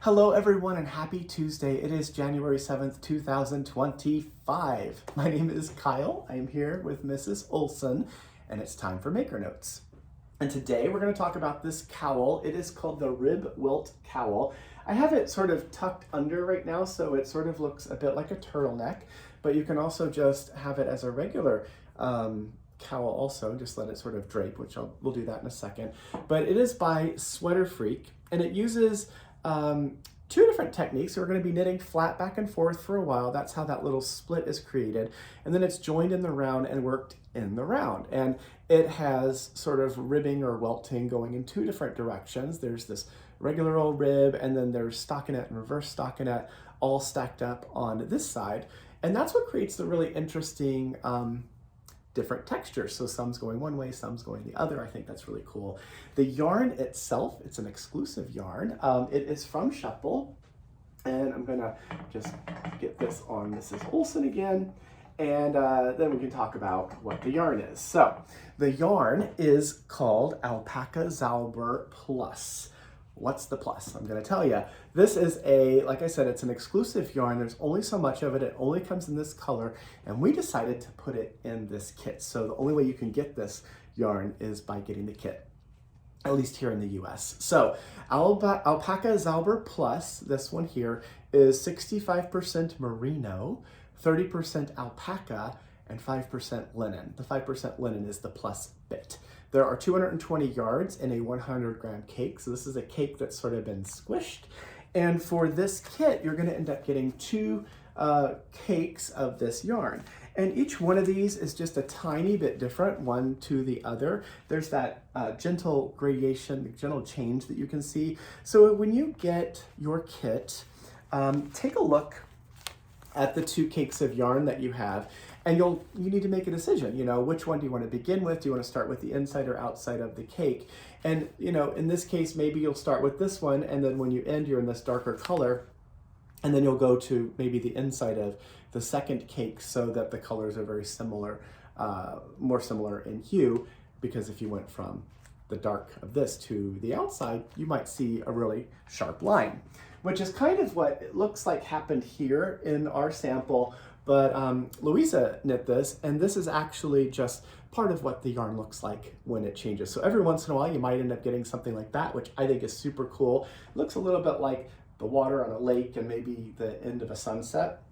Hello everyone and happy Tuesday. It is January 7th, 2025. My name is Kyle. I am here with Mrs. Olson and it's time for Maker Notes. And today we're going to talk about this cowl. It is called the Rib Welt Cowl. I have it sort of tucked under right now, so it sort of looks a bit like a turtleneck, but you can also just have it as a regular cowl also, just let it sort of drape, which we'll do that in a second. But it is by Sweater Freak and it uses two different techniques. We're going to be knitting flat back and forth for a while. That's how that little split is created. And then it's joined in the round and worked in the round. And it has sort of ribbing or welting going in two different directions. There's this regular old rib, and then there's stockinette and reverse stockinette all stacked up on this side. And that's what creates the really interesting different textures. So some's going one way, some's going the other. I think that's really cool. The yarn itself, it's an exclusive yarn. It is from Shuffle. And I'm gonna just get this on Mrs. Olson again. And then we can talk about what the yarn is. So the yarn is called Alpaca Zauber Plus. What's the plus? I'm going to tell you. This is like I said, it's an exclusive yarn. There's only so much of it. It only comes in this color, and we decided to put it in this kit. So the only way you can get this yarn is by getting the kit, at least here in the US. So Alpaca Zauber Plus, this one here, is 65% merino, 30% alpaca, and 5% linen. The 5% linen is the plus bit. There are 220 yards in a 100-gram cake. So this is a cake that's sort of been squished. And for this kit, you're going to end up getting two cakes of this yarn. And each one of these is just a tiny bit different, one to the other. There's that gentle gradation, gentle change that you can see. So when you get your kit, take a look at the two cakes of yarn that you have, and you need to make a decision. Which one do you want to begin with? Do you want to start with the inside or outside of the cake? And in this case, maybe you'll start with this one, and then when you end, you're in this darker color, and then you'll go to maybe the inside of the second cake so that the colors are very similar, more similar in hue, because if you went from the dark of this to the outside, you might see a really sharp line, which is kind of what it looks like happened here in our sample. But Louisa knit this, and this is actually just part of what the yarn looks like when it changes. So every once in a while, you might end up getting something like that, which I think is super cool. It looks a little bit like the water on a lake and maybe the end of a sunset.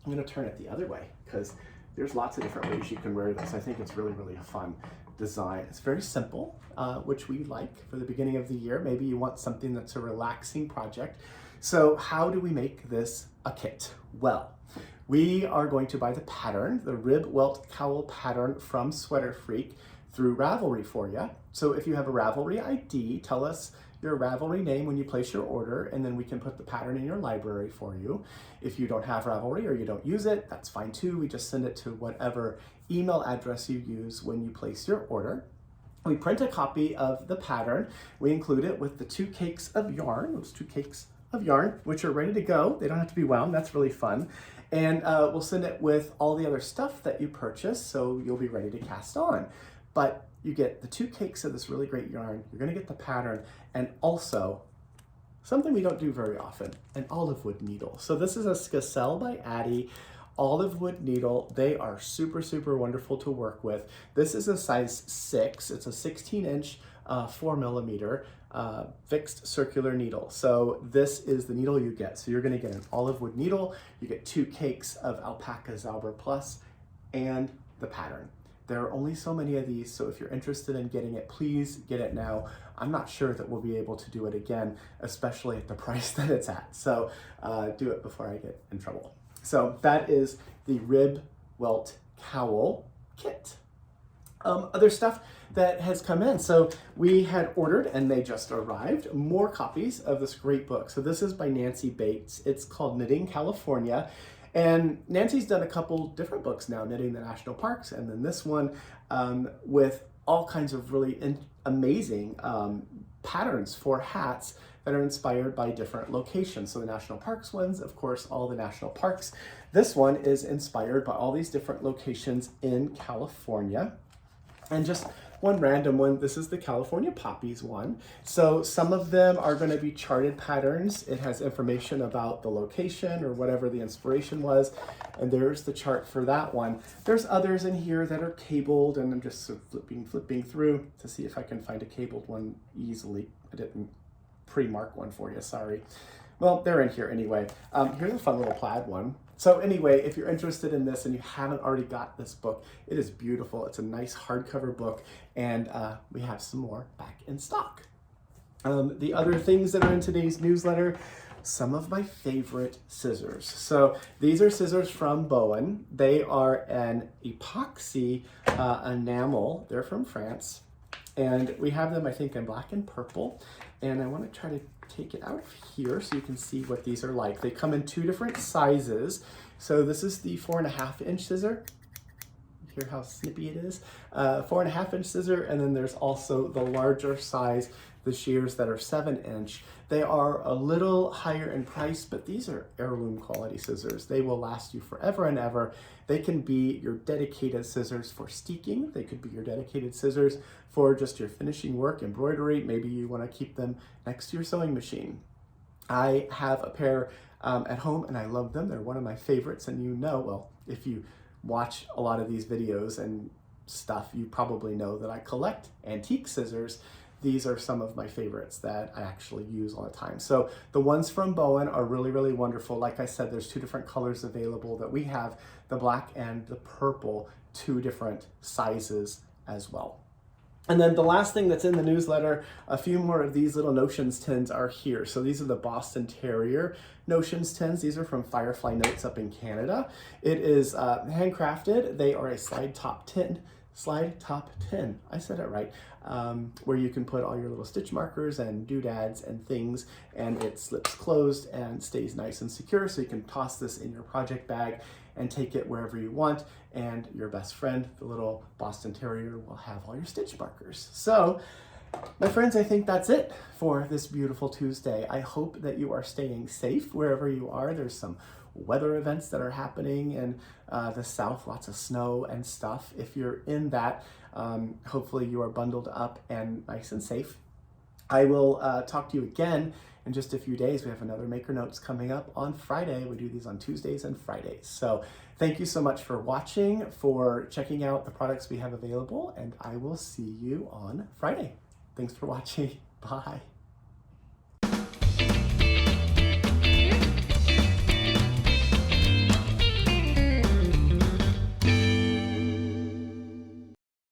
I'm gonna turn it the other way because there's lots of different ways you can wear this. I think it's really, really a fun design. It's very simple, which we like for the beginning of the year. Maybe you want something that's a relaxing project. So how do we make this a kit? Well, we are going to buy the pattern, the Rib Welt Cowl pattern from Sweater Freak through Ravelry for you. So if you have a Ravelry ID, tell us your Ravelry name when you place your order, and then we can put the pattern in your library for you. If you don't have Ravelry or you don't use it, that's fine too. We just send it to whatever email address you use when you place your order. We print a copy of the pattern. We include it with the two cakes of yarn, those two cakes of yarn, which are ready to go. They don't have to be wound. That's really fun. And we'll send it with all the other stuff that you purchase, so you'll be ready to cast on. But you get the two cakes of this really great yarn. You're going to get the pattern, and also something we don't do very often, an olive wood needle. So this is a Skacel by Addie olive wood needle. They are super, super wonderful to work with. This is a size 6. It's a 16-inch 4mm fixed circular needle. So this is the needle you get. So you're going to get an olive wood needle. You get two cakes of Alpaca Zauber Plus and the pattern. There are only so many of these, so if you're interested in getting it, please get it now. I'm not sure that we'll be able to do it again, especially at the price that it's at. So do it before I get in trouble. So that is the Rib Welt Cowl kit. Other stuff that has come in. So we had ordered, and they just arrived, more copies of this great book. So this is by Nancy Bates. It's called Knitting California. And Nancy's done a couple different books now, Knitting the National Parks, and then this one with all kinds of really amazing patterns for hats that are inspired by different locations. So the national parks ones, of course, all the national parks. This one is inspired by all these different locations in California. And just one random one. This is the California Poppies one. So some of them are going to be charted patterns. It has information about the location or whatever the inspiration was. And there's the chart for that one. There's others in here that are cabled, and I'm just sort of flipping through to see if I can find a cabled one easily. I didn't pre-mark one for you, sorry. Well, they're in here anyway. Here's a fun little plaid one. So anyway, if you're interested in this and you haven't already got this book, it is beautiful. It's a nice hardcover book, and we have some more back in stock. The other things that are in today's newsletter, some of my favorite scissors. So these are scissors from Bowen. They are an epoxy enamel. They're from France. And we have them, I think, in black and purple. And I want to try to take it out of here so you can see what these are like. They come in 2 different sizes. So this is the 4.5-inch scissor. Hear how snippy it is? 4.5-inch scissor, and then there's also the larger size, the shears that are 7-inch. They are a little higher in price, but these are heirloom quality scissors. They will last you forever and ever. They can be your dedicated scissors for steeking. They could be your dedicated scissors for just your finishing work, embroidery. Maybe you want to keep them next to your sewing machine. I have a pair at home, and I love them. They're one of my favorites, and you know, well, if you watch a lot of these videos and stuff, you probably know that I collect antique scissors. These are some of my favorites that I actually use all the time. So the ones from Bowen are really, really wonderful. Like I said, there's 2 different colors available that we have, the black and the purple, 2 different sizes as well. And then the last thing that's in the newsletter, a few more of these little notions tins are here. So these are the Boston Terrier notions tins. These are from Firefly Notes up in Canada. It is handcrafted. They are a slide top tin. I said it right. Where you can put all your little stitch markers and doodads and things, and it slips closed and stays nice and secure, so you can toss this in your project bag and take it wherever you want, and your best friend, the little Boston Terrier, will have all your stitch markers. So, my friends, I think that's it for this beautiful Tuesday. I hope that you are staying safe wherever you are. There's some weather events that are happening in the south, lots of snow and stuff. If you're in that, hopefully you are bundled up and nice and safe. I will talk to you again in just a few days. We have another Maker Notes coming up on Friday. We do these on Tuesdays and Fridays. So thank you so much for watching, for checking out the products we have available, and I will see you on Friday. Thanks for watching. Bye.